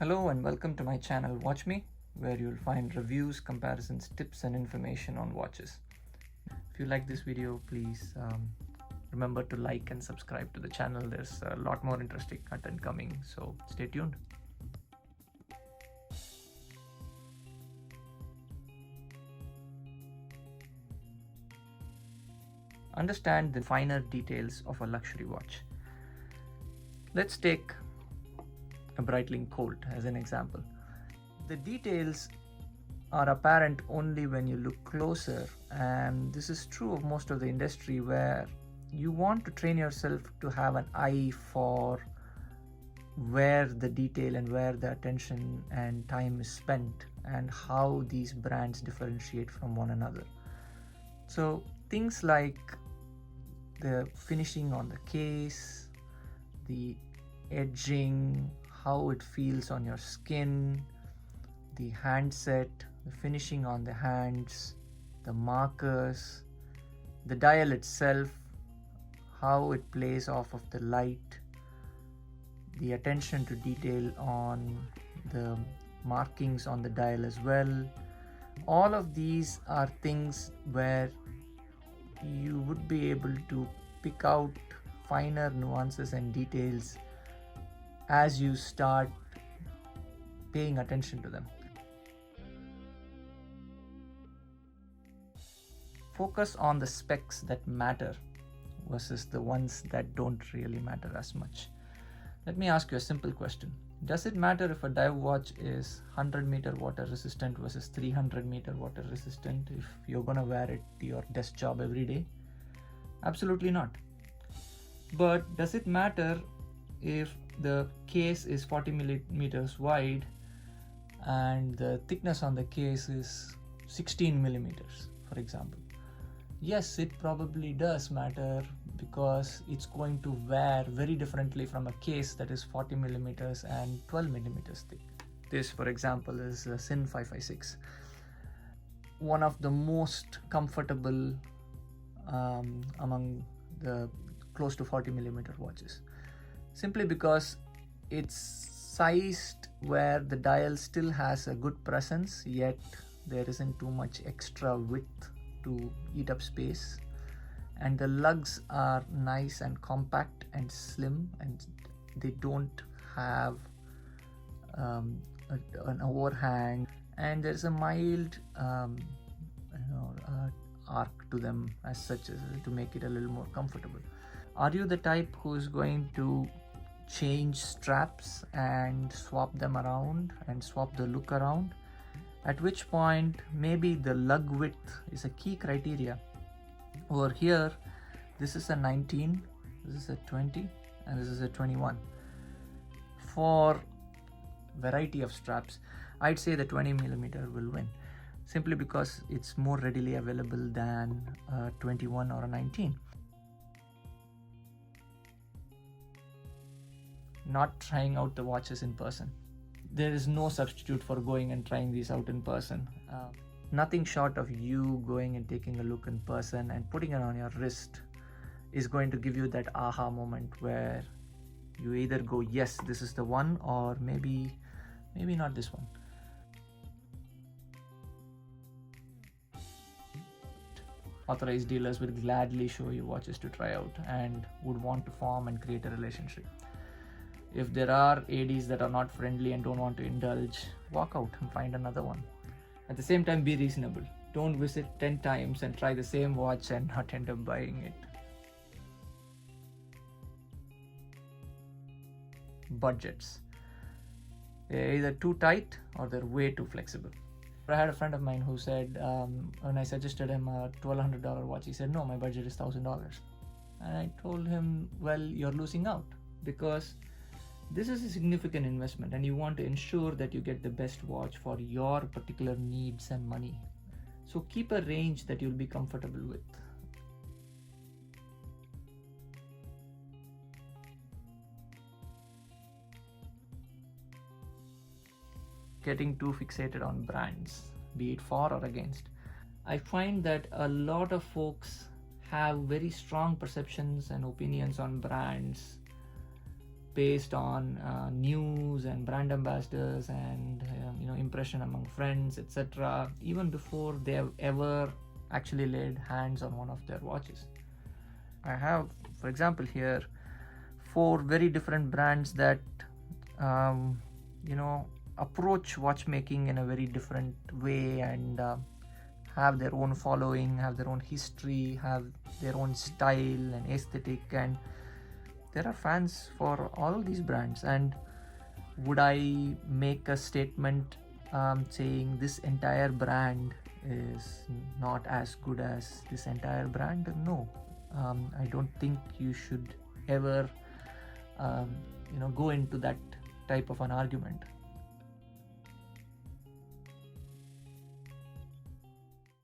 Hello and welcome to my channel Watch Me, where you'll find reviews, comparisons, tips and information on watches. If you like this video, please remember to like and subscribe to the channel. There's a lot more interesting content coming, so stay tuned. Understand the finer details of a luxury watch. Let's take a Breitling Colt as an example. The details are apparent only when you look closer, and this is true of most of the industry, where you want to train yourself to have an eye for where the detail and where the attention and time is spent and how these brands differentiate from one another. So things like the finishing on the case, the edging, how it feels on your skin, the handset, the finishing on the hands, the markers, the dial itself, how it plays off of the light, the attention to detail on the markings on the dial as well. All of these are things where you would be able to pick out finer nuances and details as you start paying attention to them. Focus on the specs that matter versus the ones that don't really matter as much. Let me ask you a simple question. Does it matter if a dive watch is 100-meter water resistant versus 300-meter water resistant if you're going to wear it to your desk job every day? Absolutely not. But does it matter if the case is 40 millimeters wide and the thickness on the case is 16 millimeters, for example? Yes, it probably does matter, because it's going to wear very differently from a case that is 40 millimeters and 12 millimeters thick. This, for example, is a Sinn 556, one of the most comfortable among the close to 40 millimeter watches, simply because it's sized where the dial still has a good presence, yet there isn't too much extra width to eat up space, and the lugs are nice and compact and slim, and they don't have an overhang, and there's a mild arc to them as such, to make it a little more comfortable. Are you the type who's going to change straps and swap them around and swap the look around? At which point maybe the lug width is a key criteria. Over here, this is a 19, this is a 20, and this is a 21. For variety of straps, I'd say the 20 millimeter will win, simply because it's more readily available than a 21 or a 19. Not trying out the watches in person. There is no substitute for going and trying these out in person. Nothing short of you going and taking a look in person and putting it on your wrist is going to give you that aha moment where you either go, yes, this is the one, or maybe not this one. Authorized dealers will gladly show you watches to try out and would want to form and create a relationship. If there are ADs that are not friendly and don't want to indulge, walk out and find another one. At the same time, be reasonable. Don't visit 10 times and try the same watch and not end up buying it. Budgets. They're either too tight or they're way too flexible. I had a friend of mine who said, when I suggested him a $1,200 watch, he said, no, my budget is $1,000. And I told him, well, you're losing out, because this is a significant investment and you want to ensure that you get the best watch for your particular needs and money. So keep a range that you'll be comfortable with. Getting too fixated on brands, be it for or against. I find that a lot of folks have very strong perceptions and opinions on brands based on news and brand ambassadors and impression among friends, etc., even before they have ever actually laid hands on one of their watches. I have, for example, here 4 very different brands that approach watchmaking in a very different way, and have their own following, have their own history, have their own style and aesthetic, and there are fans for all these brands. And would I make a statement saying this entire brand is not as good as this entire brand? No. I don't think you should ever go into that type of an argument.